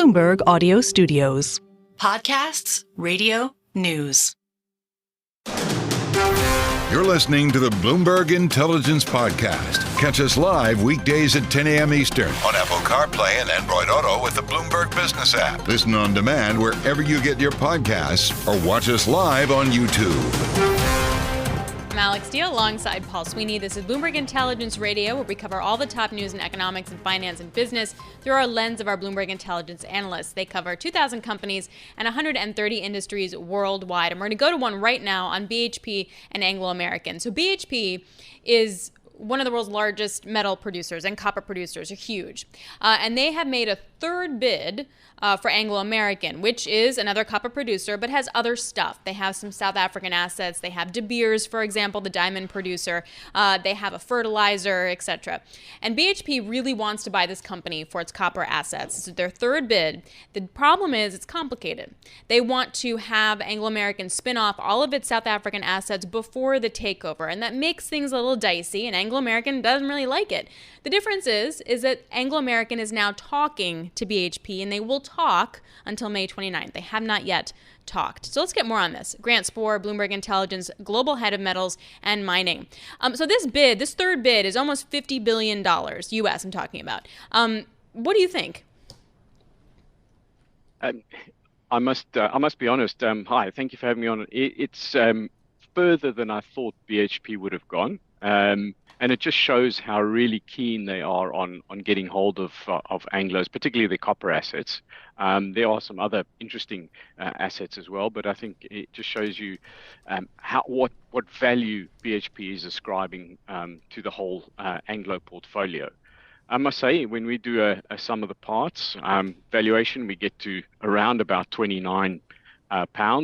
Bloomberg Audio Studios. Podcasts, radio, news. You're listening to the Bloomberg Intelligence Podcast. Catch us live weekdays at 10 a.m. Eastern on Apple CarPlay and Android Auto with the Bloomberg Business app. Listen on demand wherever you get your podcasts or watch us live on YouTube. I'm Alix alongside Paul Sweeney. This is Bloomberg Intelligence Radio, where we cover all the top news in economics and finance and business through our lens of our Bloomberg Intelligence analysts. They cover 2,000 companies and 130 industries worldwide. And we're going to go to one right now on BHP and Anglo American. So BHP is one of the world's largest metal producers, and copper producers are huge. And they have made a third bid for Anglo American, which is another copper producer, but has other stuff. They have some South African assets. They have De Beers, for example, the diamond producer. They have a fertilizer, etc. And BHP really wants to buy this company for its copper assets. It's their third bid. The problem is it's complicated. They want to have Anglo American spin off all of its South African assets before the takeover, and that makes things a little dicey, and Anglo American doesn't really like it. The difference is that Anglo American is now talking to BHP, and they will talk until May 29th. They have not yet talked. So let's get more on this. Grant Sporre, Bloomberg Intelligence, Global Head of Metals and Mining. So this third bid is almost $50 billion, US I'm talking about. What do you think? I must be honest. Hi, thank you for having me on. It's further than I thought BHP would have gone. And it just shows how really keen they are on getting hold of Anglo's, particularly the copper assets. There are some other interesting assets as well, but I think it just shows you what value BHP is ascribing to the whole Anglo portfolio. I must say, when we do a sum of the parts valuation, we get to around about £29,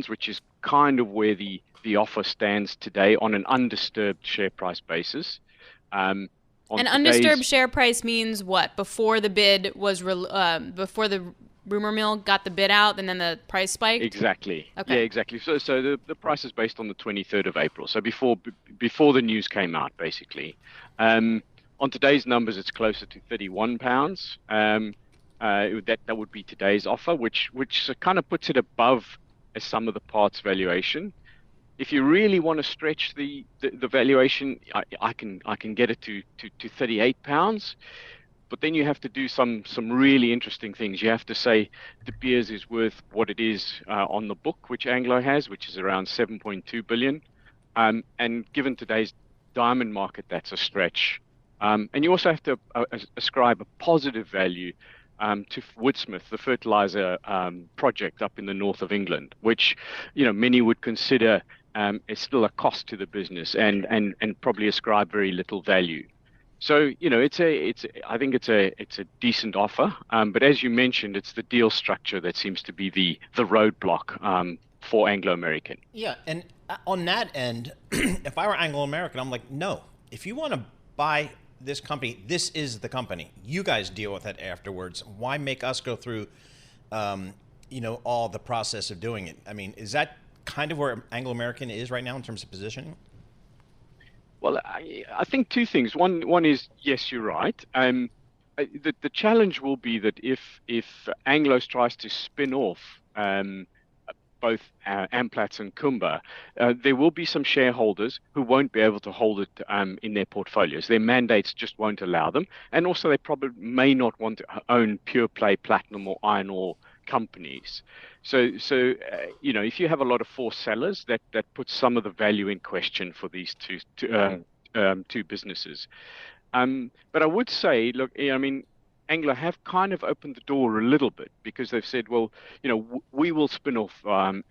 which is kind of where the offer stands today on an undisturbed share price basis. An undisturbed share price means what? Before the bid was, before the rumor mill got the bid out, and then the price spiked? Exactly. Okay. Yeah, exactly. So the price is based on the 23rd of April. So before the news came out, basically. On today's numbers, it's closer to £31. That would be today's offer, which kind of puts it above a sum of the parts valuation. If you really want to stretch the valuation, I can get it to £38, but then you have to do some really interesting things. You have to say De Beers is worth what it is on the book, which Anglo has, which is around 7.2 billion. And given today's diamond market, that's a stretch. And you also have to ascribe a positive value to Woodsmith, the fertilizer project up in the north of England, which many would consider is still a cost to the business and probably ascribe very little value. So I think it's a decent offer, but as you mentioned, it's the deal structure that seems to be the roadblock for Anglo American. Yeah, and on that end, if I were Anglo American, I'm like, no. If you want to buy this company, this is the company. You guys deal with it afterwards. Why make us go through, all the process of doing it? I mean, is that kind of where Anglo American is right now in terms of positioning? Well, I think two things. One is, yes, you're right. The challenge will be that if Anglos tries to spin off both Amplats and Kumba, there will be some shareholders who won't be able to hold it in their portfolios. Their mandates just won't allow them. And also they probably may not want to own pure play platinum or iron ore companies. So if you have a lot of forced sellers, that puts some of the value in question for these two businesses. But I would say, look, I mean, Anglo have kind of opened the door a little bit, because they've said, well, we will spin off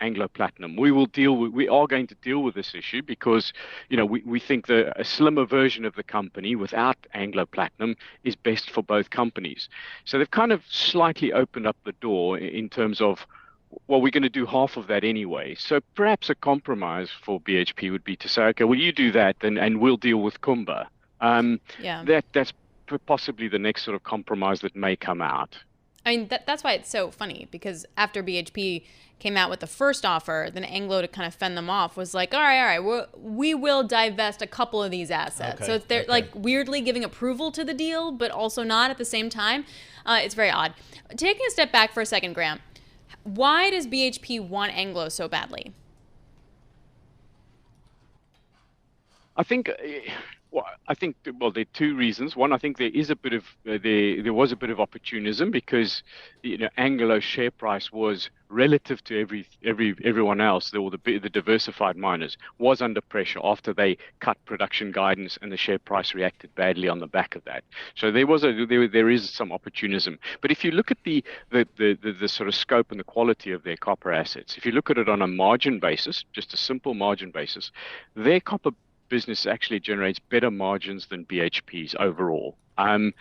Anglo Platinum. We are going to deal with this issue because, we think that a slimmer version of the company without Anglo Platinum is best for both companies. So they've kind of slightly opened up the door in terms of, well, we're going to do half of that anyway. So perhaps a compromise for BHP would be to say, okay, well, you do that and we'll deal with Kumba. That's possibly the next sort of compromise that may come out. I mean, that's why it's so funny, because after BHP came out with the first offer, then Anglo, to kind of fend them off, was like, all right, we will divest a couple of these assets. Okay, So they're like weirdly giving approval to the deal, but also not at the same time. It's very odd. Taking a step back for a second, Grant, why does BHP want Anglo so badly? I think there are two reasons. One, I think there is a bit of there was a bit of opportunism, because Anglo's share price was relative to everyone else, or the diversified miners, was under pressure after they cut production guidance, and the share price reacted badly on the back of that. So there is some opportunism. But if you look at the sort of scope and the quality of their copper assets, if you look at it on a margin basis, just a simple margin basis, their copper business actually generates better margins than BHP's overall. Now,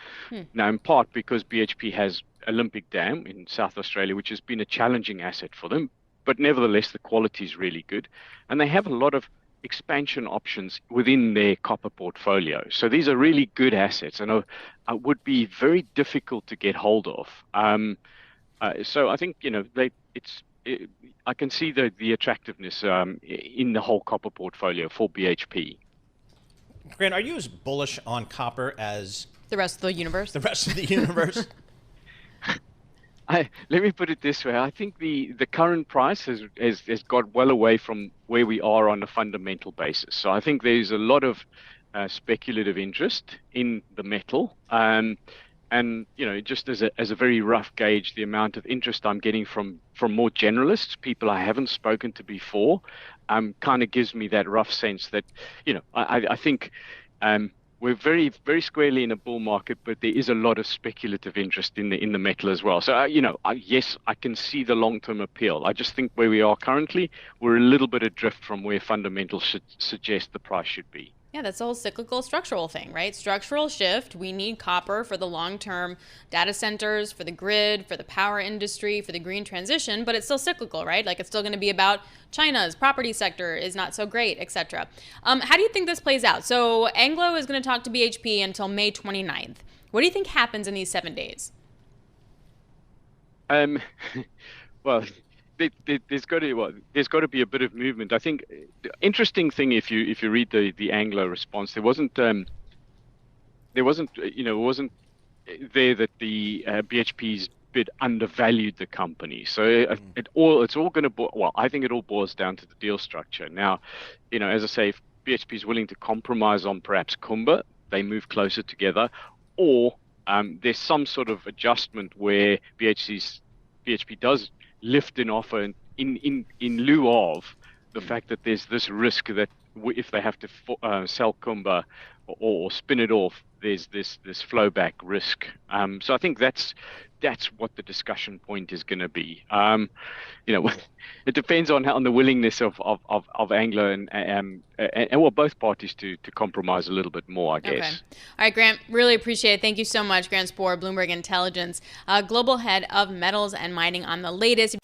in part because BHP has Olympic Dam in South Australia, which has been a challenging asset for them, but nevertheless the quality is really good, and they have a lot of expansion options within their copper portfolio. So these are really good assets, and would be very difficult to get hold of. So I think I can see the attractiveness in the whole copper portfolio for BHP. Grant, are you as bullish on copper as The rest of the universe? the rest of the universe? Let me put it this way. I think the current price has got well away from where we are on a fundamental basis. So I think there's a lot of speculative interest in the metal. And just as a very rough gauge, the amount of interest I'm getting from more generalists, people I haven't spoken to before, kind of gives me that rough sense that, I think we're very, very squarely in a bull market, but there is a lot of speculative interest in the metal as well. So, yes, I can see the long-term appeal. I just think where we are currently, we're a little bit adrift from where fundamentals should suggest the price should be. Yeah, that's the whole cyclical structural thing, right? Structural shift. We need copper for the long-term data centers, for the grid, for the power industry, for the green transition, but it's still cyclical, right? Like, it's still going to be about China's property sector is not so great, etc. How do you think this plays out? So Anglo is going to talk to BHP until May 29th. What do you think happens in these 7 days? Well, there's got to be a bit of movement. I think the interesting thing, if you read the Anglo response, it wasn't there that the BHP's bid undervalued the company. So it's all going to I think it all boils down to the deal structure. Now, as I say, if BHP is willing to compromise on perhaps Kumba, they move closer together, or there's some sort of adjustment where BHP does lift an offer in lieu of the fact that there's this risk that if they have to sell Kumba or spin it off, there's this flow back risk. So I think that's what the discussion point is going to be. It depends on the willingness of Anglo and both parties to compromise a little bit more, I guess. Okay. All right, Grant, really appreciate it. Thank you so much. Grant Sporre, Bloomberg Intelligence, Global Head of Metals and Mining on the latest.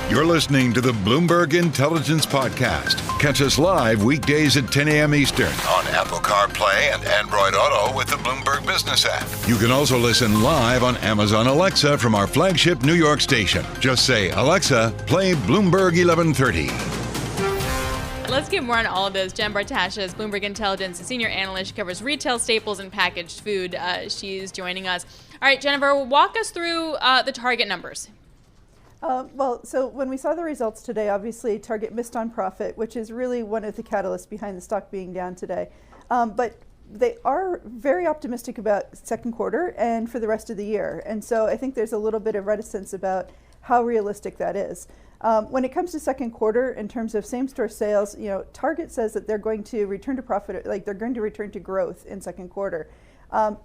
You're listening to the Bloomberg Intelligence Podcast. Catch us live weekdays at 10 a.m. Eastern on Apple CarPlay and Android Auto with the Bloomberg Business app. You can also listen live on Amazon Alexa from our flagship New York station. Just say, Alexa, play Bloomberg 1130. Let's get more on all of this. Jen Bartashus, Bloomberg Intelligence Senior Analyst. She covers retail staples and packaged food. She's joining us. All right, Jennifer, walk us through the target numbers. So when we saw the results today, obviously Target missed on profit, which is really one of the catalysts behind the stock being down today. But they are very optimistic about second quarter and for the rest of the year. And so I think there's a little bit of reticence about how realistic that is. When it comes to second quarter, in terms of same-store sales, Target says that they're going to return to profit, like they're going to return to growth in second quarter.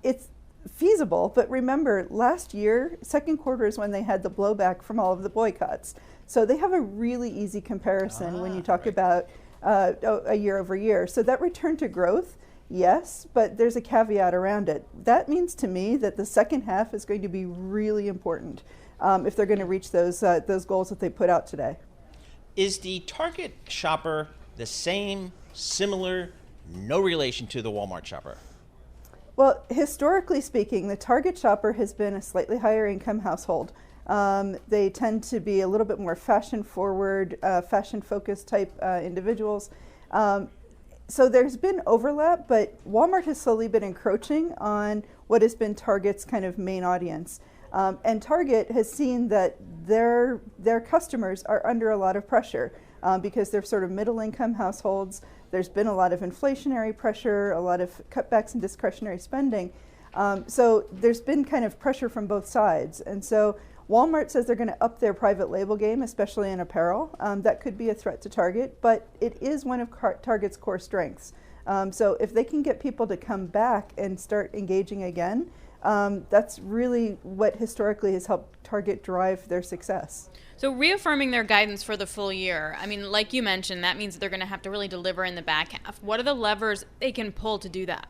It's feasible, but remember, last year, second quarter is when they had the blowback from all of the boycotts. So they have a really easy comparison when you talk about a year over year. So that return to growth, yes, but there's a caveat around it. That means to me that the second half is going to be really important if they're going to reach those goals that they put out today. Is the Target shopper the same, similar, no relation to the Walmart shopper? Well, historically speaking, the target shopper has been a slightly higher income household. They tend to be a little bit more fashion forward, fashion focused type individuals. So there's been overlap, but Walmart has slowly been encroaching on what has been Target's kind of main audience. And Target has seen that their customers are under a lot of pressure because they're sort of middle income households. There's been a lot of inflationary pressure, a lot of cutbacks in discretionary spending. So there's been kind of pressure from both sides. And so Walmart says they're going to up their private label game, especially in apparel. That could be a threat to Target, but it is one of Target's core strengths. So if they can get people to come back and start engaging again, that's really what historically has helped Target drive their success. So reaffirming their guidance for the full year, I mean, like you mentioned, that means they're going to have to really deliver in the back half. What are the levers they can pull to do that?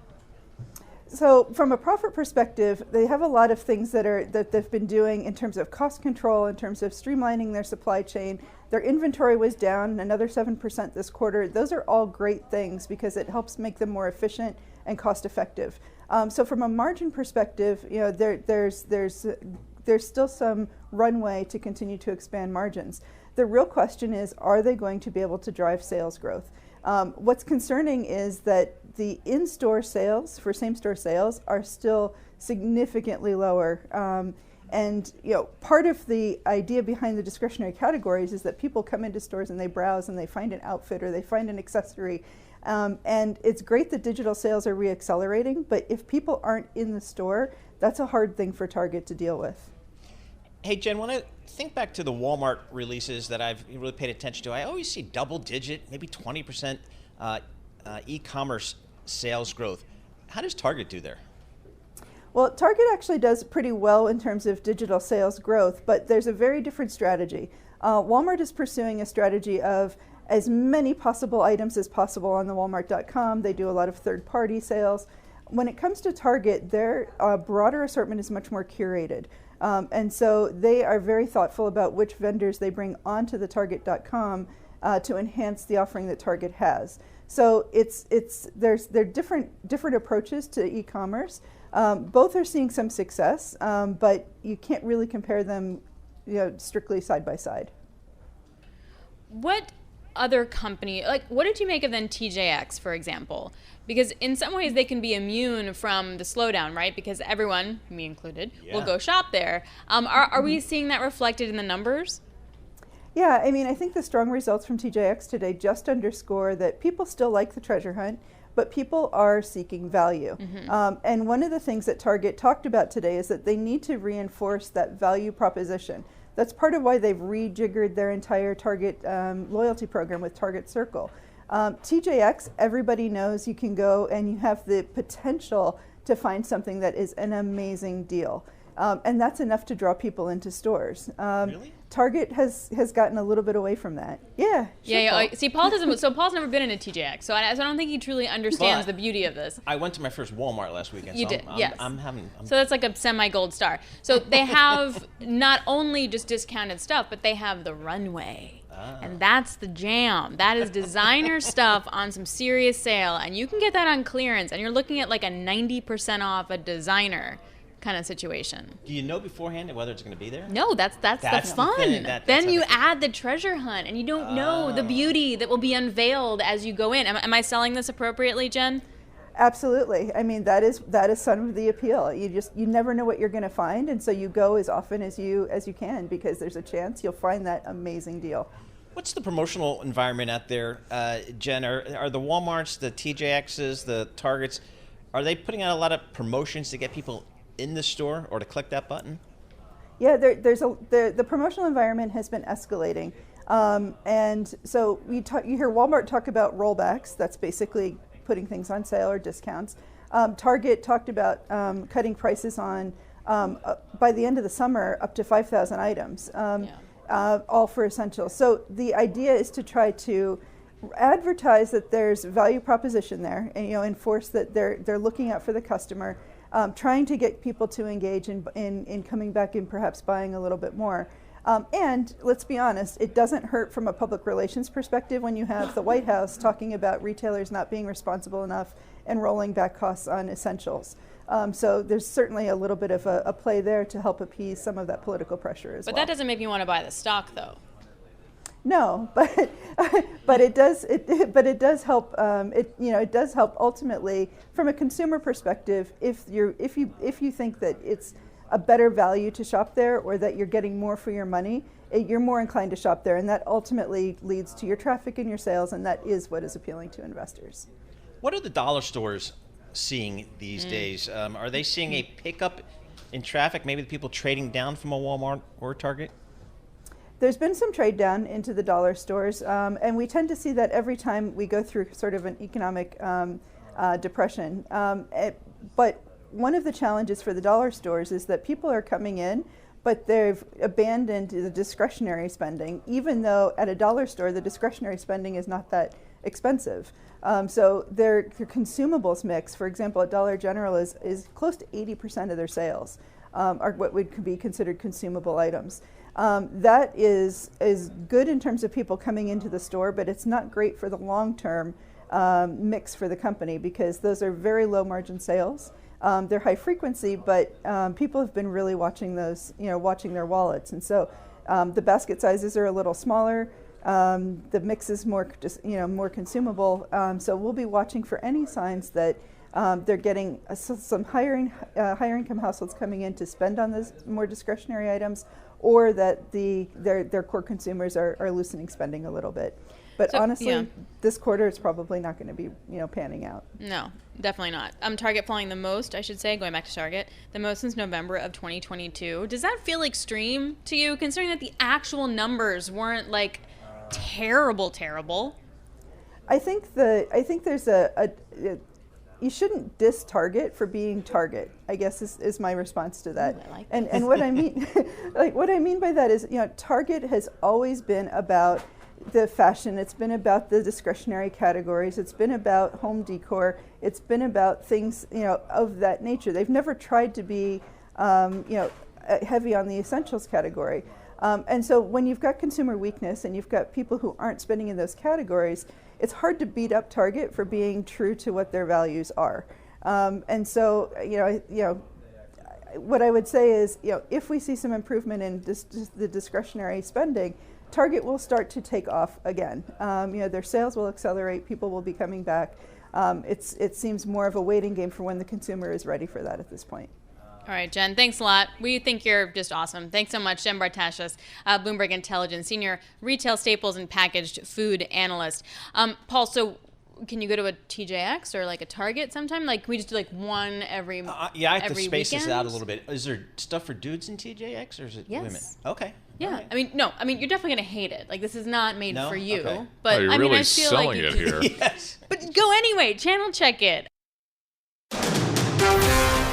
So from a profit perspective, they have a lot of things that they've been doing in terms of cost control, in terms of streamlining their supply chain. Their inventory was down another 7% this quarter. Those are all great things because it helps make them more efficient and cost effective. So from a margin perspective, you know, there's still some runway to continue to expand margins. The real question is, are they going to be able to drive sales growth? What's concerning is that the in-store sales for same-store sales are still significantly lower. And you know, part of the idea behind the discretionary categories is that people come into stores and they browse and they find an outfit or they find an accessory. And it's great that digital sales are reaccelerating, but if people aren't in the store, that's a hard thing for Target to deal with. Hey, Jen, when I think back to the Walmart releases that I've really paid attention to, I always see double-digit, maybe 20% e-commerce sales growth. How does Target do there? Well, Target actually does pretty well in terms of digital sales growth, but there's a very different strategy. Walmart is pursuing a strategy of as many possible items as possible on the Walmart.com. They do a lot of third-party sales. When it comes to Target, their broader assortment is much more curated. And so they are very thoughtful about which vendors they bring onto the Target.com to enhance the offering that Target has. So there are different approaches to e-commerce. Both are seeing some success, but you can't really compare them, you know, strictly side by side. What other company, like what did you make of then TJX, for example? Because in some ways they can be immune from the slowdown, right? Because everyone, me included, will go shop there. Are we seeing that reflected in the numbers? Yeah, I mean, I think the strong results from TJX today just underscore that people still like the treasure hunt, but people are seeking value. And one of the things that Target talked about today is that they need to reinforce that value proposition. That's part of why they've rejiggered their entire Target loyalty program with Target Circle. TJX, everybody knows you can go and you have the potential to find something that is an amazing deal. And that's enough to draw people into stores. Really? Target has gotten a little bit away from that. Yeah. Sure, Paul. See, Paul doesn't. So Paul's never been in a TJX, so I don't think he truly understands the beauty of this. I went to my first Walmart last weekend. You so did, yes. So that's like a semi-gold star. So they have not only just discounted stuff, but they have the runway. And that's the jam. That is designer stuff on some serious sale, and you can get that on clearance. And you're looking at like a 90% off a designer kind of situation. Do you know beforehand whether it's going to be there? No, that's the fun. Then you add the treasure hunt, and you don't know the beauty that will be unveiled as you go in. Am I selling this appropriately, Jen? Absolutely. I mean, that is some of the appeal. You never know what you're going to find, and so you go as often as you can because there's a chance you'll find that amazing deal. What's the promotional environment out there, Jen? Are the Walmarts, the TJXs, the Targets, are they putting out a lot of promotions to get people in the store or to click that button? Yeah, the promotional environment has been escalating, and so you hear Walmart talk about rollbacks. That's basically putting things on sale or discounts. Target talked about cutting prices on by the end of the summer up to 5,000 items, all for essentials. So the idea is to try to advertise that there's value proposition there, and enforce that they're looking out for the customer. Trying to get people to engage in coming back and perhaps buying a little bit more. And let's be honest, it doesn't hurt from a public relations perspective when you have the White House talking about retailers not being responsible enough and rolling back costs on essentials. So there's certainly a little bit of a play there to help appease some of that political pressure as well. But that doesn't make me want to buy the stock, though. No, but it does. It does help. It does help ultimately from a consumer perspective. If you think that it's a better value to shop there, or that you're getting more for your money, you're more inclined to shop there, and that ultimately leads to your traffic and your sales, and that is what is appealing to investors. What are the dollar stores seeing these days? Are they seeing a pickup in traffic? Maybe the people trading down from a Walmart or a Target? There's been some trade down into the dollar stores, and we tend to see that every time we go through sort of an economic depression. But one of the challenges for the dollar stores is that people are coming in, but they've abandoned the discretionary spending, even though at a dollar store the discretionary spending is not that expensive. So their consumables mix, for example, at Dollar General is close to 80% of their sales are what would be considered consumable items. That is good in terms of people coming into the store, but it's not great for the long-term mix for the company, because those are very low margin sales. They're high frequency, but people have been really watching those, watching their wallets. And so the basket sizes are a little smaller. The mix is more consumable. So we'll be watching for any signs that they're getting some higher income households coming in to spend on those more discretionary items, or that their core consumers are loosening spending a little bit. But honestly, this quarter is probably not going to be panning out. No, definitely not. Target falling the most, I should say, going back to Target, the most since November of 2022. Does that feel extreme to you, considering that the actual numbers weren't like terrible? I think there's you shouldn't diss Target for being Target, I guess is my response to that. Ooh, I like and what I mean what I mean by that is, Target has always been about the fashion, it's been about the discretionary categories, it's been about home decor, it's been about things of that nature. They've never tried to be heavy on the essentials category. And so when you've got consumer weakness and you've got people who aren't spending in those categories, it's hard to beat up Target for being true to what their values are. And so, what I would say is, if we see some improvement in the discretionary spending, Target will start to take off again. Their sales will accelerate, people will be coming back. It seems more of a waiting game for when the consumer is ready for that at this point. All right, Jen, thanks a lot. We think you're just awesome. Thanks so much, Jen Bartashus, Bloomberg Intelligence Senior Retail Staples and Packaged Food Analyst. Paul, so can you go to a TJX or like a Target sometime? Like, can we just do like one every I have to space weekend? this out a little bit. Is there stuff for dudes in TJX, or is it women? Okay. Yeah, right. I mean, you're definitely gonna hate it. Like, this is not made for you. Okay. But you're I mean, really I feel selling like you it could, here. Yes. But go anyway. Channel check it.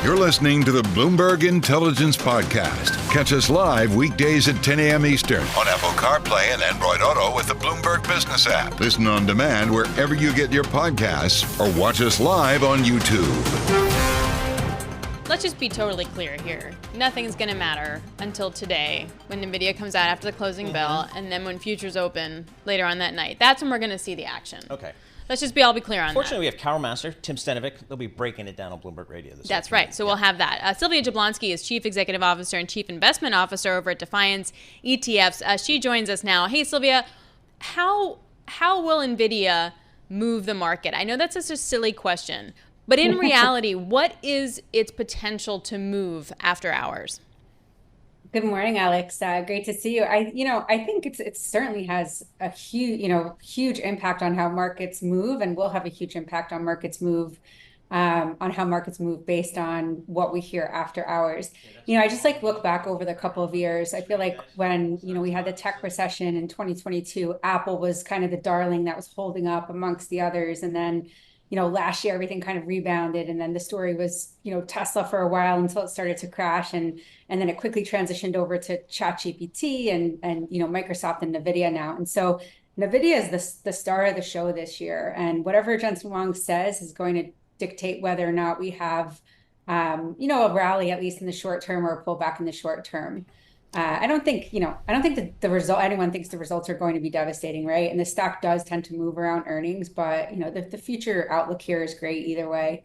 You're listening to the Bloomberg Intelligence Podcast. Catch us live weekdays at 10 a.m. Eastern on Apple CarPlay and Android Auto with the Bloomberg Business app. Listen on demand wherever you get your podcasts, or watch us live on YouTube. Let's just be totally clear here. Nothing's going to matter until today, when NVIDIA comes out after the closing bell, and then when futures open later on that night. That's when we're going to see the action. Okay. Let's just all be clear on Fortunately, that. we have Carol Master, Tim Stenovic. They'll be breaking it down on Bloomberg Radio this That's afternoon. right. So we'll have that. Sylvia Jablonski is Chief Executive Officer and Chief Investment Officer over at Defiance ETFs. She joins us now. Hey, Sylvia, how will NVIDIA move the market? I know that's just a silly question, but in reality, what is its potential to move after hours? Good morning, Alix. Great to see you. I think it certainly has a huge impact on how markets move, and will have a huge impact on markets move, on how markets move based on what we hear after hours. I just look back over the couple of years. I feel like when we had the tech recession in 2022, Apple was kind of the darling that was holding up amongst the others, and then last year everything kind of rebounded, and then the story was Tesla for a while until it started to crash, and then it quickly transitioned over to ChatGPT and Microsoft and NVIDIA now. And so NVIDIA is the star of the show this year, and whatever Jensen Huang says is going to dictate whether or not we have a rally, at least in the short term, or a pullback in the short term. I don't think, that anyone thinks the results are going to be devastating, right? And the stock does tend to move around earnings, but the future outlook here is great either way.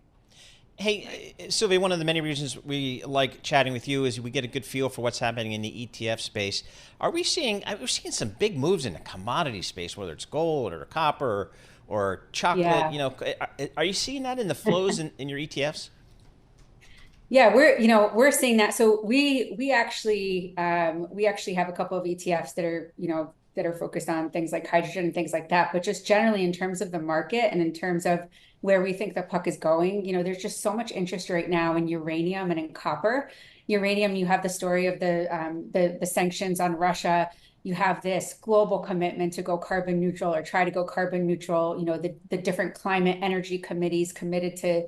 Hey, Sylvia, one of the many reasons we like chatting with you is we get a good feel for what's happening in the ETF space. We're seeing some big moves in the commodity space, whether it's gold or copper or chocolate. Yeah. Are you seeing that in the flows in your ETFs? Yeah, we're seeing that. So we actually have a couple of ETFs that are focused on things like hydrogen and things like that. But just generally in terms of the market and in terms of where we think the puck is going, there's just so much interest right now in uranium and in copper. Uranium, you have the story of the sanctions on Russia. You have this global commitment to go carbon neutral or try to go carbon neutral. The different climate energy committees committed to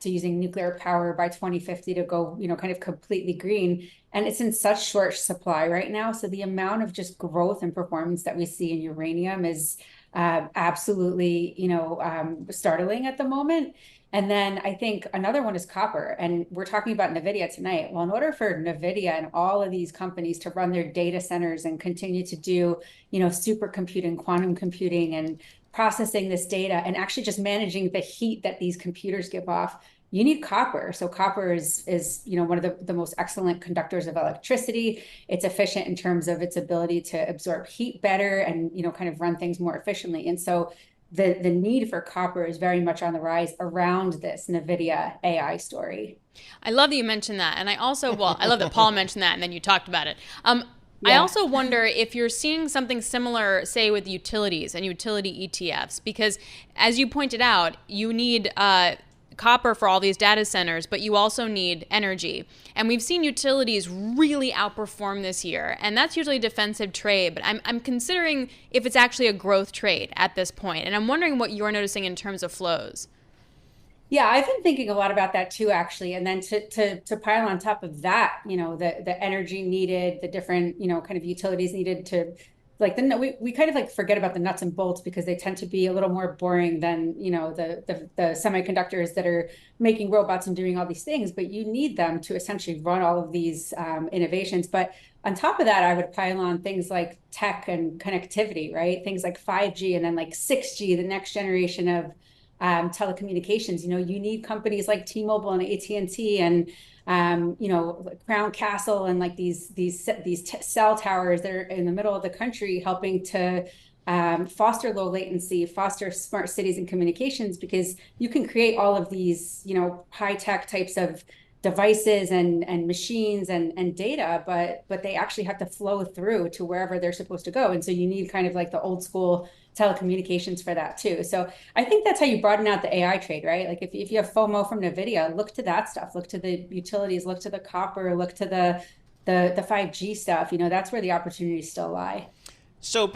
using nuclear power by 2050 to go, kind of completely green. And it's in such short supply right now. So the amount of just growth and performance that we see in uranium is absolutely, startling at the moment. And then I think another one is copper. And we're talking about NVIDIA tonight. Well, in order for NVIDIA and all of these companies to run their data centers and continue to do, supercomputing, quantum computing, and processing this data and actually just managing the heat that these computers give off, you need copper. So copper is one of the most excellent conductors of electricity. It's efficient in terms of its ability to absorb heat better and, kind of run things more efficiently. And so the need for copper is very much on the rise around this NVIDIA AI story. I love that you mentioned that. And I love that Paul mentioned that and then you talked about it. I also wonder if you're seeing something similar, say, with utilities and utility ETFs, because as you pointed out, you need copper for all these data centers, but you also need energy. And we've seen utilities really outperform this year, and that's usually a defensive trade, but I'm considering if it's actually a growth trade at this point. And I'm wondering what you're noticing in terms of flows. Yeah, I've been thinking a lot about that too, actually. And then to pile on top of that, the energy needed, the different, kind of utilities needed to, like, we kind of like forget about the nuts and bolts because they tend to be a little more boring than, the semiconductors that are making robots and doing all these things. But you need them to essentially run all of these innovations. But on top of that, I would pile on things like tech and connectivity, right? Things like 5G and then like 6G, the next generation of telecommunications. You need companies like T-Mobile and AT&T and Crown Castle and like these cell towers that are in the middle of the country helping to foster low latency, foster smart cities and communications, because you can create all of these high tech types of devices and machines and data, but they actually have to flow through to wherever they're supposed to go. And so you need kind of like the old school telecommunications for that too. So I think that's how you broaden out the AI trade, right? Like if you have FOMO from NVIDIA, look to that stuff, look to the utilities, look to the copper, look to the 5G stuff. That's where the opportunities still lie. So,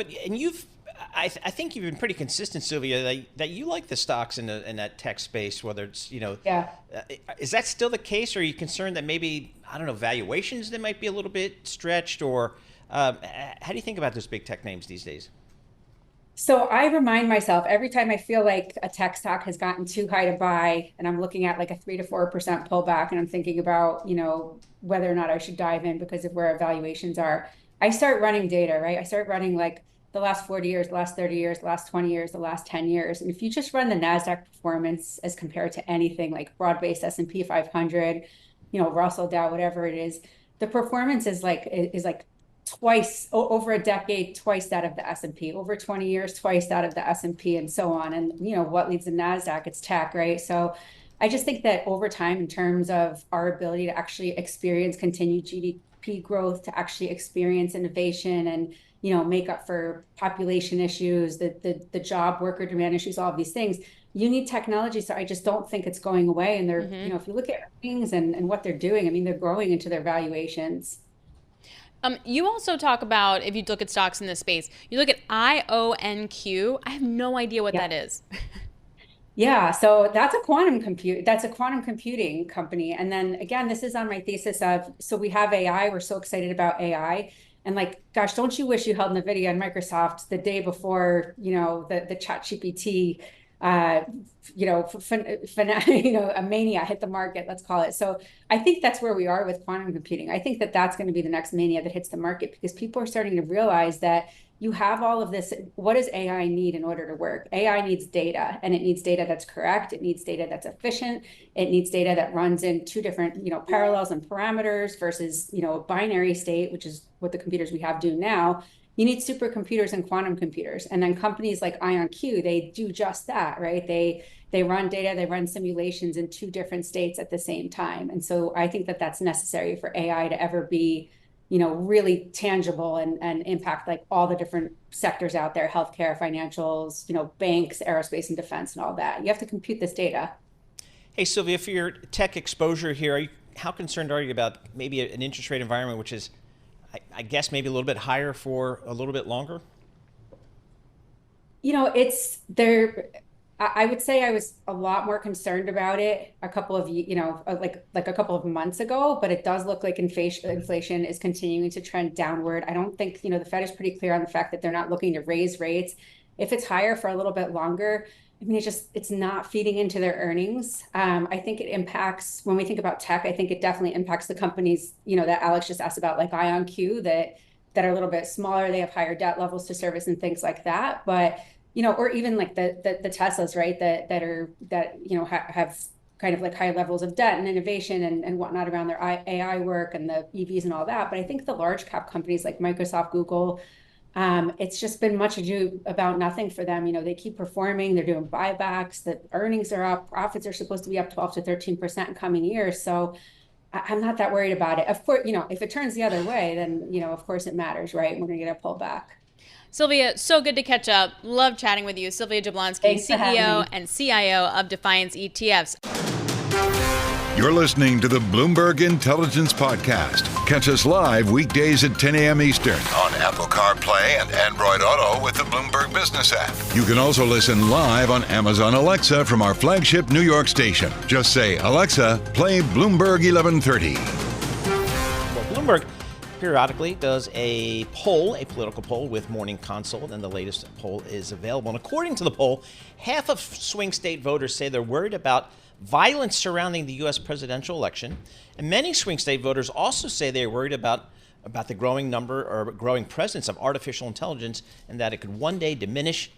I think you've been pretty consistent, Sylvia, that you like the stocks in that tech space, whether it's, is that still the case? Or are you concerned that maybe, I don't know, valuations that might be a little bit stretched? Or how do you think about those big tech names these days? So I remind myself every time I feel like a tech stock has gotten too high to buy and I'm looking at like a 3 to 4% pullback and I'm thinking about, whether or not I should dive in because of where our valuations are, I start running data, right? I start running like the last 40 years, the last 30 years, the last 20 years, the last 10 years. And if you just run the NASDAQ performance as compared to anything like broad-based S&P 500, Russell, Dow, whatever it is, the performance is like twice over a decade, twice that of the S&P, over 20 years, twice that of the S&P, and so on. And what leads the NASDAQ? It's tech, right? So I just think that over time, in terms of our ability to actually experience continued GDP growth, to actually experience innovation and make up for population issues, the job worker demand issues, all of these things, you need technology. So I just don't think it's going away. And they're, if you look at earnings and what they're doing, I mean, they're growing into their valuations. You also talk about, if you look at stocks in this space, you look at IONQ. I have no idea what that is. Yeah, so that's a quantum computing company. And then again, this is on my thesis of, so we have AI, we're so excited about AI. And like, gosh, don't you wish you held NVIDIA and Microsoft the day before, the ChatGPT a mania hit the market, let's call it. So I think that's where we are with quantum computing. I think that that's going to be the next mania that hits the market, because people are starting to realize that you have all of this. What does AI need in order to work? AI needs data, and it needs data that's correct. It needs data that's efficient. It needs data that runs in two different, parallels and parameters versus, a binary state, which is what the computers we have do now. You need supercomputers and quantum computers. And then companies like IonQ, they do just that, right? They run data, they run simulations in two different states at the same time. And so I think that that's necessary for AI to ever be, really tangible and impact like all the different sectors out there, healthcare, financials, banks, aerospace and defense and all that. You have to compute this data. Hey, Sylvia, for your tech exposure here, how concerned are you about maybe an interest rate environment which is, I guess, maybe a little bit higher for a little bit longer? It's there. I would say I was a lot more concerned about it a couple of, like a couple of months ago, but it does look like inflation is continuing to trend downward. I don't think, the Fed is pretty clear on the fact that they're not looking to raise rates. If it's higher for a little bit longer, it's not feeding into their earnings. I think it impacts, when we think about tech, I think it definitely impacts the companies, that Alix just asked about, like IonQ, that are a little bit smaller. They have higher debt levels to service and things like that. But or even like the Teslas, right, that have kind of like high levels of debt and innovation and whatnot around their AI work and the EVs and all that. But I think the large cap companies like Microsoft, Google, it's just been much ado about nothing for them. They keep performing, they're doing buybacks, the earnings are up, profits are supposed to be up 12 to 13% in coming years. So I'm not that worried about it. Of course, if it turns the other way, then, of course it matters, right? We're going to get a pullback. Sylvia, so good to catch up. Love chatting with you. Sylvia Jablonski, CEO and CIO of Defiance ETFs. You're listening to the Bloomberg Intelligence Podcast. Catch us live weekdays at 10 a.m. Eastern on Apple CarPlay and Android Auto with the Bloomberg Business app. You can also listen live on Amazon Alexa from our flagship New York station. Just say, Alexa, play Bloomberg 1130. Well, Bloomberg periodically does a political poll with Morning Consult, and the latest poll is available. And according to the poll, half of swing state voters say they're worried about violence surrounding the U.S. presidential election. And many swing state voters also say they're worried about the growing number or growing presence of artificial intelligence, and that it could one day diminish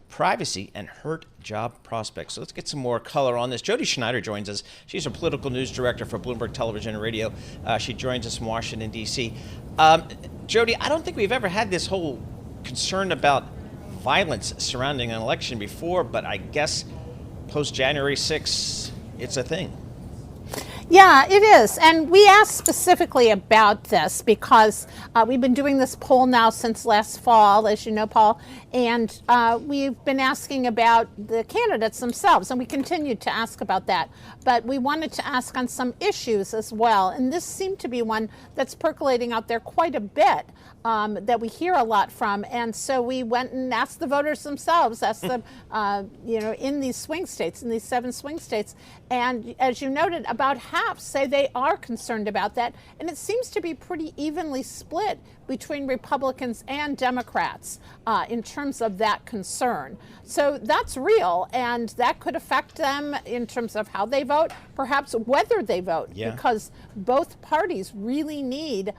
privacy and hurt job prospects. So let's get some more color on this. Jodi Schneider joins us. She's a political news director for Bloomberg Television and Radio. She joins us from Washington, D.C. Jodi, I don't think we've ever had this whole concern about violence surrounding an election before, but I guess post-January 6th, it's a thing. Yeah, it is. And we asked specifically about this because we've been doing this poll now since last fall, as you know, Paul, and we've been asking about the candidates themselves, and we continue to ask about that. But we wanted to ask on some issues as well, and this seemed to be one that's percolating out there quite a bit, that we hear a lot from. And so we went and asked the voters themselves, asked them, in these swing states, in these 7 swing states. And as you noted, about half say they are concerned about that. And it seems to be pretty evenly split between Republicans and Democrats in terms of that concern. So that's real, and that could affect them in terms of how they vote, perhaps whether they vote, because both parties really need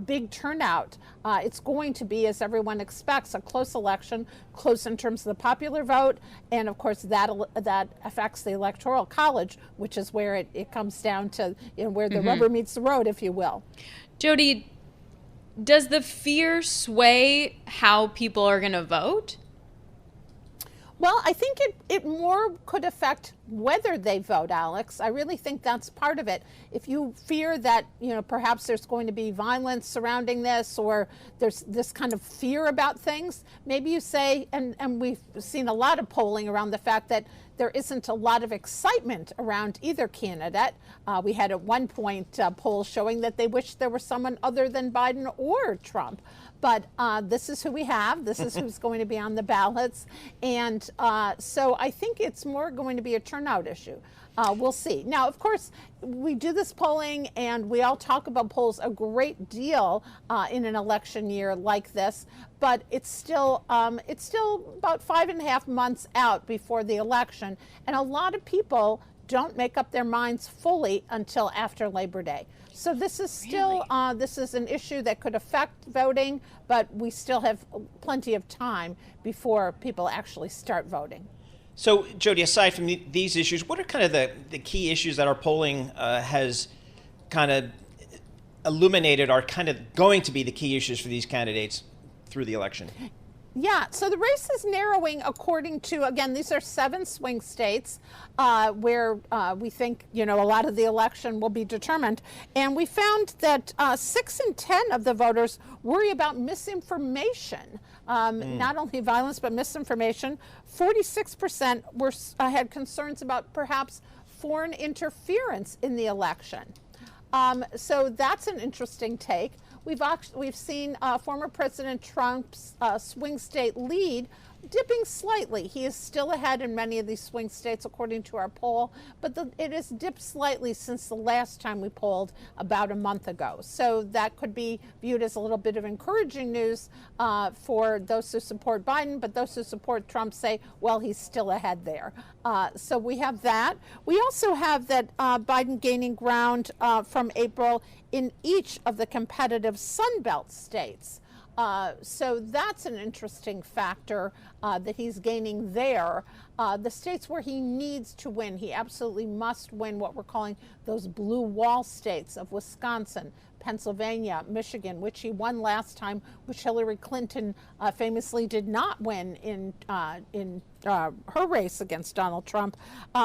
big turnout. It's going to be, as everyone expects, a close election, close in terms of the popular vote, and of course that affects the Electoral College, which is where it comes down to where the rubber meets the road, if you will. Jodi, does the fear sway how people are going to vote? Well, I think it more could affect whether they vote, Alix. I really think that's part of it. If you fear that, perhaps there's going to be violence surrounding this, or there's this kind of fear about things, maybe you say, and we've seen a lot of polling around the fact that there isn't a lot of excitement around either candidate. We had at one point polls showing that they wish there was someone other than Biden or Trump. But this is who we have. This is who's going to be on the ballots. And so I think it's more going to be a turnout issue. We'll see. Now, of course, we do this polling and we all talk about polls a great deal in an election year like this, but it's still about 5.5 months out before the election, and a lot of people don't make up their minds fully until after Labor Day. So this is still this is an issue that could affect voting, but we still have plenty of time before people actually start voting. So, Jodi, aside from these issues, what are kind of the key issues that our polling has kind of illuminated are kind of going to be the key issues for these candidates through the election? Yeah, so the race is narrowing according to, again, these are 7 swing states where we think, a lot of the election will be determined. And we found that 6 in 10 of the voters worry about misinformation, not only violence, but misinformation. 46% had concerns about perhaps foreign interference in the election. So that's an interesting take. We've seen former President Trump's swing state lead dipping slightly. He is still ahead in many of these swing states, according to our poll, but it has dipped slightly since the last time we polled about a month ago. So that could be viewed as a little bit of encouraging news for those who support Biden, but those who support Trump say, well, he's still ahead there. So we have that. We also have that Biden gaining ground from April in each of the competitive Sunbelt states. So that's an interesting factor that he's gaining there. The states where he needs to win, he absolutely must win what we're calling those blue wall states of Wisconsin, Pennsylvania, Michigan, which he won last time, which Hillary Clinton famously did not win in her race against Donald Trump.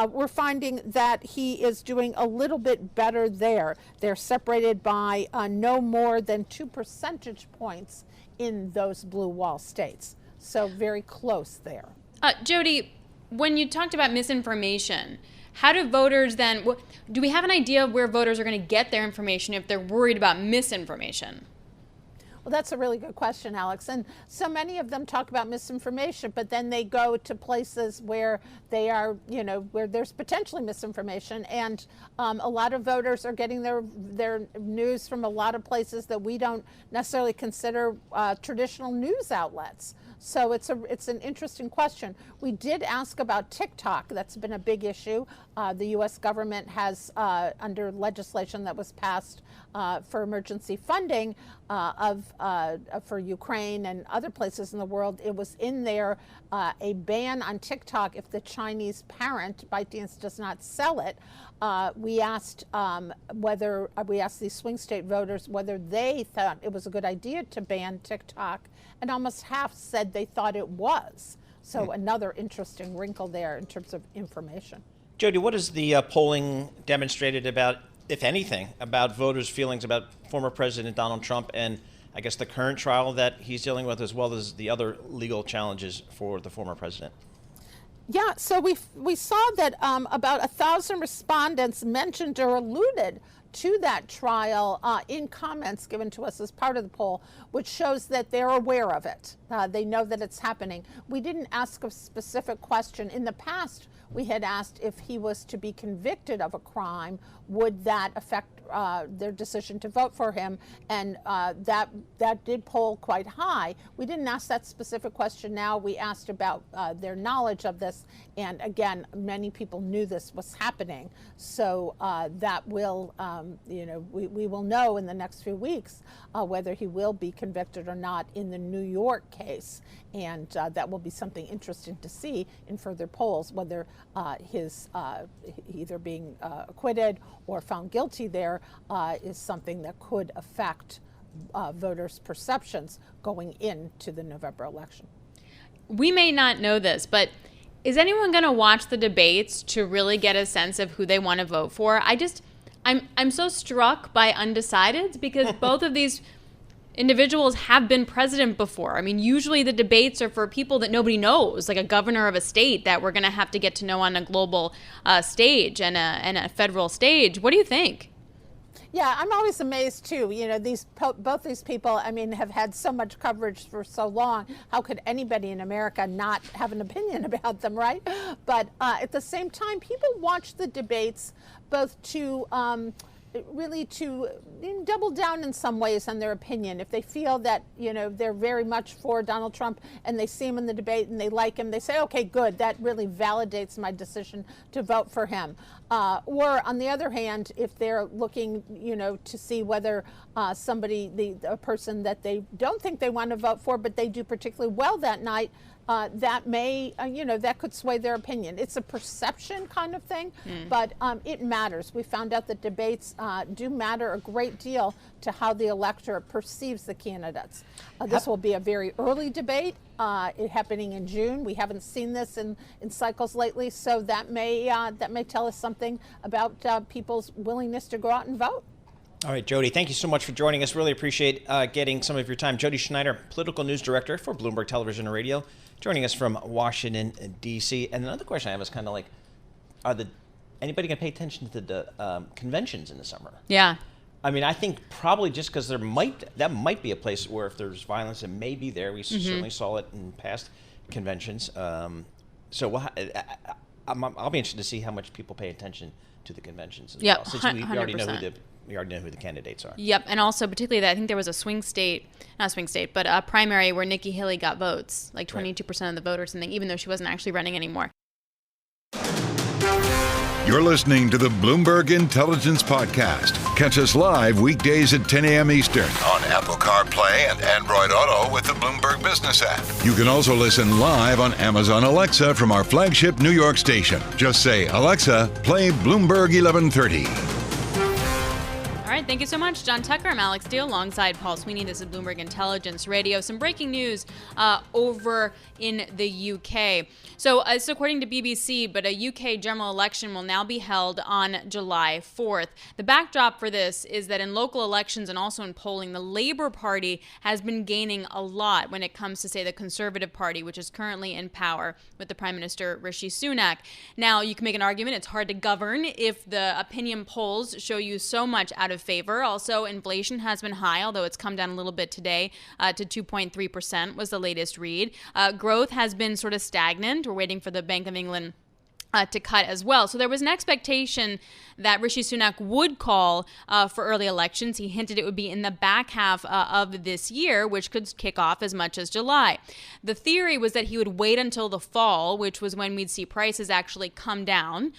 We're finding that he is doing a little bit better there. They're separated by no more than 2 percentage points in those blue wall states. So very close there. Jodi, when you talked about misinformation, how do voters then, do we have an idea of where voters are going to get their information if they're worried about misinformation? Well, that's a really good question, Alix. And so many of them talk about misinformation, but then they go to places where they are, where there's potentially misinformation. And a lot of voters are getting their news from a lot of places that we don't necessarily consider traditional news outlets. So it's an interesting question. We did ask about TikTok. That's been a big issue. The U.S. government has, under legislation that was passed for emergency funding for Ukraine and other places in the world, it was in there a ban on TikTok if the Chinese parent, ByteDance, does not sell it. We asked these swing state voters whether they thought it was a good idea to ban TikTok, and almost half said they thought it was. So another interesting wrinkle there in terms of information. Jodi, what has the polling demonstrated about, if anything, about voters' feelings about former President Donald Trump and I guess the current trial that he's dealing with, as well as the other legal challenges for the former president? Yeah, so we saw that about 1,000 respondents mentioned or alluded to that trial in comments given to us as part of the poll, which shows that they're aware of it. They know that it's happening. We didn't ask a specific question. In the past, we had asked if he was to be convicted of a crime, would that affect their decision to vote for him? And that did poll quite high. We didn't ask that specific question now. We asked about their knowledge of this. And again, many people knew this was happening. So that will, we will know in the next few weeks whether he will be convicted or not in the New York case. And that will be something interesting to see in further polls, whether his either being acquitted or found guilty there is something that could affect voters' perceptions going into the November election. We may not know this, but is anyone going to watch the debates to really get a sense of who they want to vote for? I'm so struck by undecideds because both of these individuals have been president before. I mean, usually the debates are for people that nobody knows, like a governor of a state that we're going to have to get to know on a global stage and a federal stage. What do you think? Yeah, I'm always amazed too. You know, both these people, I mean, have had so much coverage for so long. How could anybody in America not have an opinion about them, right? But at the same time, people watch the debates both to really to double down in some ways on their opinion. If they feel that, you know, they're very much for Donald Trump and they see him in the debate and they like him, they say, okay, good, that really validates my decision to vote for him. Or on the other hand, if they're looking, you know, to see whether a person that they don't think they want to vote for, but they do particularly well that night, that may, that could sway their opinion. It's a perception kind of thing, but it matters. We found out that debates do matter a great deal to how the electorate perceives the candidates. This will be a very early debate, it happening in June. We haven't seen this in cycles lately, so that may tell us something about people's willingness to go out and vote. All right, Jodi, thank you so much for joining us. Really appreciate getting some of your time. Jodi Schneider, political news director for Bloomberg Television and Radio, joining us from Washington, D.C. And another question I have is kind of like, anybody going to pay attention to the conventions in the summer? Yeah. I mean, I think probably just because that might be a place where if there's violence, it may be there. We certainly saw it in past conventions. So I'll be interested to see how much people pay attention to the conventions as well, since we already know who the candidates are. Yep, and also particularly that I think there was a primary where Nikki Haley got votes, like 22% of the vote or something, even though she wasn't actually running anymore. You're listening to the Bloomberg Intelligence Podcast. Catch us live weekdays at 10 a.m. Eastern on Apple CarPlay and Android Auto with the Bloomberg Business app. You can also listen live on Amazon Alexa from our flagship New York station. Just say, Alexa, play Bloomberg 1130. All right, thank you so much, John Tucker. I'm Alix Steele alongside Paul Sweeney. This is Bloomberg Intelligence Radio. Some breaking news over in the UK. So it's according to BBC, but a UK general election will now be held on July 4th. The backdrop for this is that in local elections and also in polling, the Labour Party has been gaining a lot when it comes to, say, the Conservative Party, which is currently in power with the Prime Minister Rishi Sunak. Now, you can make an argument it's hard to govern if the opinion polls show you so much out of favor. Also, inflation has been high, although it's come down a little bit today to 2.3% was the latest read. Growth has been sort of stagnant. We're waiting for the Bank of England to cut as well. So there was an expectation that Rishi Sunak would call for early elections. He hinted it would be in the back half of this year, which could kick off as much as July. The theory was that he would wait until the fall, which was when we'd see prices actually come down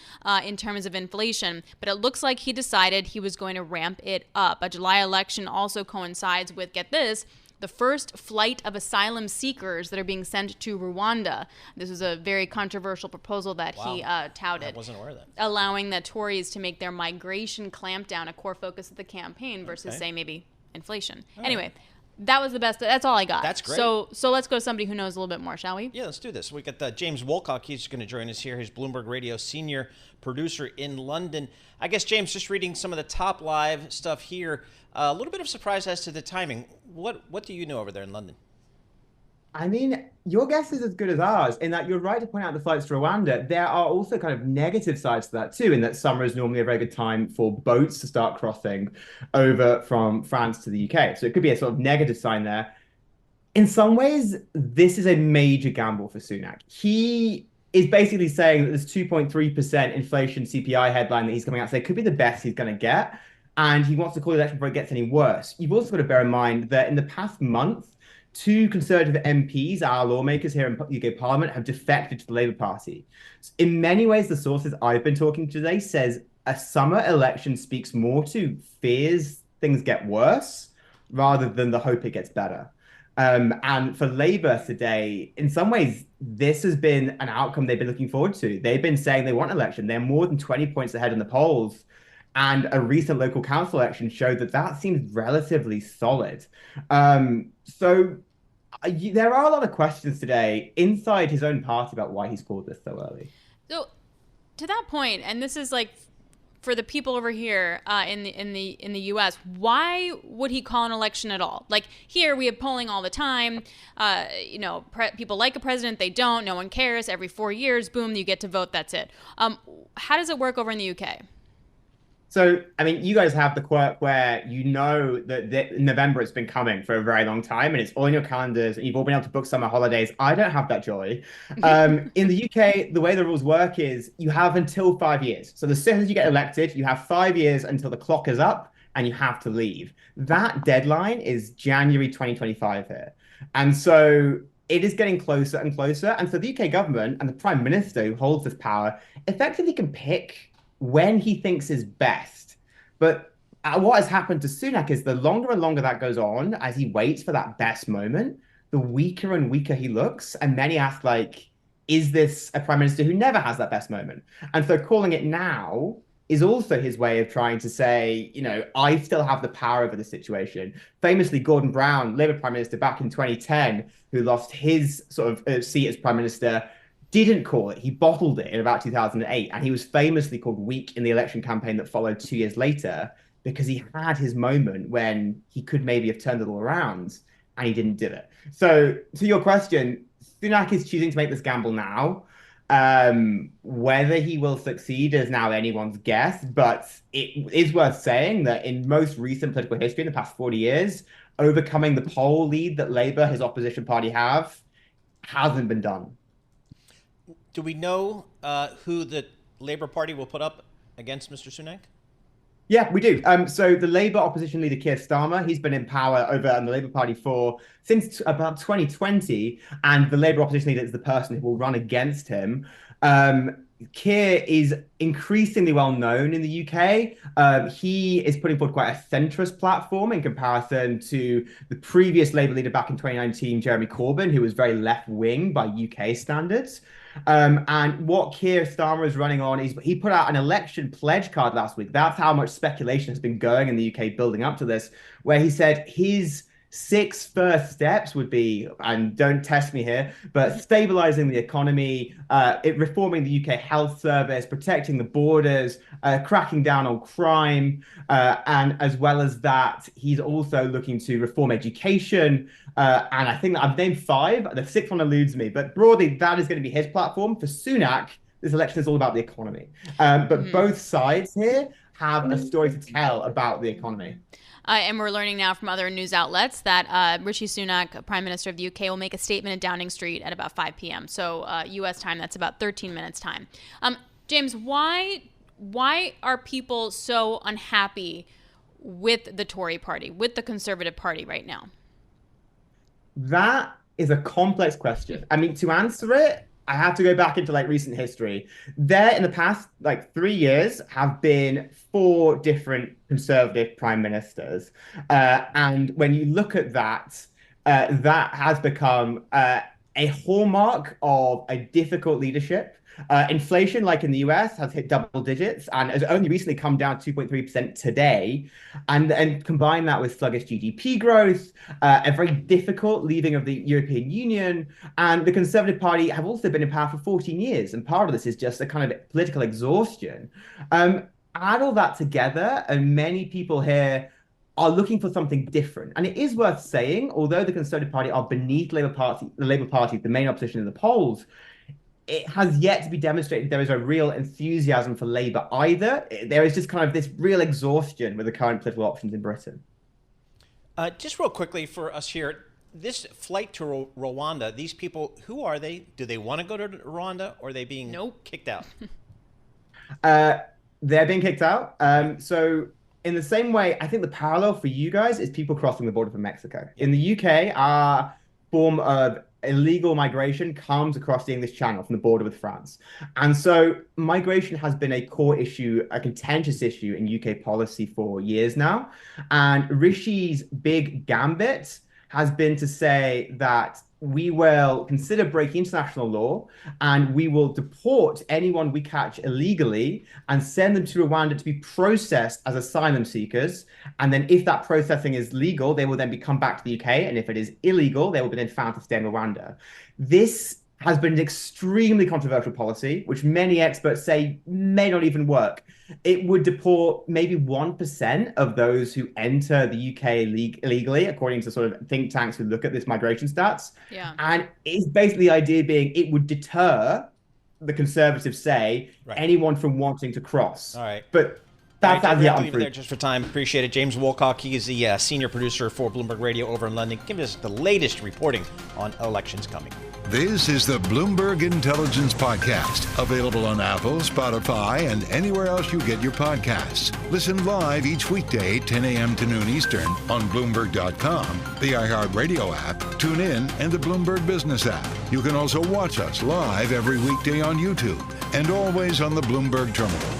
in terms of inflation. But it looks like he decided he was going to ramp it up. A July election also coincides with, get this, the first flight of asylum seekers that are being sent to Rwanda. This was a very controversial proposal that he touted. I wasn't aware of that. Allowing the Tories to make their migration clampdown a core focus of the campaign versus, say, maybe inflation. Anyway, that was the best. That's all I got. That's great. So let's go to somebody who knows a little bit more, shall we? Yeah, let's do this. We got James Woolcock. He's going to join us here. He's Bloomberg Radio senior producer in London. I guess, James, just reading some of the top live stuff here, a little bit of surprise as to the timing. What do you know over there in London? I mean, your guess is as good as ours in that you're right to point out the flights to Rwanda. There are also kind of negative sides to that too, in that summer is normally a very good time for boats to start crossing over from France to the UK. So it could be a sort of negative sign there. In some ways, this is a major gamble for Sunak. He is basically saying that this 2.3% inflation CPI headline that he's coming out to say could be the best he's going to get. And he wants to call the election before it gets any worse. You've also got to bear in mind that in the past month, 2 Conservative MPs, our lawmakers here in the UK Parliament, have defected to the Labour Party. So in many ways, the sources I've been talking to today says a summer election speaks more to fears things get worse rather than the hope it gets better. And for Labour today, in some ways, this has been an outcome they've been looking forward to. They've been saying they want an election. They're more than 20 points ahead in the polls. And a recent local council election showed that seems relatively solid. So there are a lot of questions today inside his own party about why he's called this so early. So to that point, and this is like for the people over here in the U.S., why would he call an election at all? Like here, we have polling all the time. People like a president, they don't. No one cares. Every 4 years, boom, you get to vote. That's it. How does it work over in the UK? So, I mean, you guys have the quirk where you know that in November it's been coming for a very long time and it's all in your calendars and you've all been able to book summer holidays. I don't have that joy. In the UK, the way the rules work is you have until 5 years. So the second you get elected, you have 5 years until the clock is up and you have to leave. That deadline is January 2025 here. And so it is getting closer and closer. And so the UK government and the Prime Minister who holds this power effectively can pick when he thinks is best. But what has happened to Sunak is the longer and longer that goes on, as he waits for that best moment, the weaker and weaker he looks. And many ask, like, is this a prime minister who never has that best moment? And so calling it now is also his way of trying to say, you know, I still have the power over the situation. Famously, Gordon Brown, Labour Prime Minister back in 2010, who lost his sort of seat as Prime Minister, didn't call it. He bottled it in about 2008. And he was famously called weak in the election campaign that followed 2 years later because he had his moment when he could maybe have turned it all around and he didn't do it. So to your question, Sunak is choosing to make this gamble now. Whether he will succeed is now anyone's guess, but it is worth saying that in most recent political history, in the past 40 years, overcoming the poll lead that Labour, his opposition party, hasn't been done. Do we know who the Labour Party will put up against Mr. Sunak? Yeah, we do. So the Labour opposition leader, Keir Starmer, he's been in power over in the Labour Party since about 2020, and the Labour opposition leader is the person who will run against him. Keir is increasingly well known in the UK. He is putting forward quite a centrist platform in comparison to the previous Labour leader back in 2019, Jeremy Corbyn, who was very left-wing by UK standards. And what Keir Starmer is running on is he put out an election pledge card last week. That's how much speculation has been going in the UK building up to this, where he said his 6 first steps would be, and don't test me here, but stabilizing the economy, reforming the UK health service, protecting the borders, cracking down on crime, and as well as that, he's also looking to reform education. And I think that I've named 5. The 6th one eludes me, but broadly, that is going to be his platform. For Sunak, this election is all about the economy. But both sides here have a story to tell about the economy. And we're learning now from other news outlets that Rishi Sunak, Prime Minister of the UK, will make a statement in Downing Street at about 5 p.m. So U.S. time, that's about 13 minutes time. James, why are people so unhappy with the Tory party, with the Conservative Party right now? That is a complex question. I mean, to answer it, I have to go back into recent history. There in the past 3 years have been 4 different Conservative prime ministers. And when you look at that, that has become a hallmark of a difficult leadership. Inflation, like in the US, has hit double digits and has only recently come down 2.3% today. And combine that with sluggish GDP growth, a very difficult leaving of the European Union. And the Conservative Party have also been in power for 14 years. And part of this is just a kind of political exhaustion. Add all that together, and many people here are looking for something different. And it is worth saying, although the Conservative Party are beneath the Labour Party, the main opposition in the polls, it has yet to be demonstrated there is a real enthusiasm for Labour either. There is just kind of this real exhaustion with the current political options in Britain. Just real quickly for us here, this flight to Rwanda, these people, who are they? Do they want to go to Rwanda, or are they being kicked out? They're being kicked out. So in the same way, I think the parallel for you guys is people crossing the border from Mexico. In the UK, our form of illegal migration comes across the English Channel from the border with France. And so migration has been a core issue, a contentious issue in UK policy for years now. And Rishi's big gambit has been to say that we will consider breaking international law and we will deport anyone we catch illegally and send them to Rwanda to be processed as asylum seekers. And then if that processing is legal, they will then come back to the UK. And if it is illegal, they will be then found to stay in Rwanda. This has been an extremely controversial policy, which many experts say may not even work. It would deport maybe 1% of those who enter the UK illegally, according to sort of think tanks who look at this migration stats. Yeah. And it's basically the idea being it would deter, the Conservatives say, anyone from wanting to cross. All right. But That's All right, yeah, I'll I'm leave it through. there just for time. Appreciate it. James Woolcock, he is the senior producer for Bloomberg Radio over in London. Give us the latest reporting on elections coming. This is the Bloomberg Intelligence Podcast, available on Apple, Spotify, and anywhere else you get your podcasts. Listen live each weekday, 10 a.m. to noon Eastern on Bloomberg.com, the iHeartRadio app, TuneIn, and the Bloomberg Business app. You can also watch us live every weekday on YouTube and always on the Bloomberg Terminal.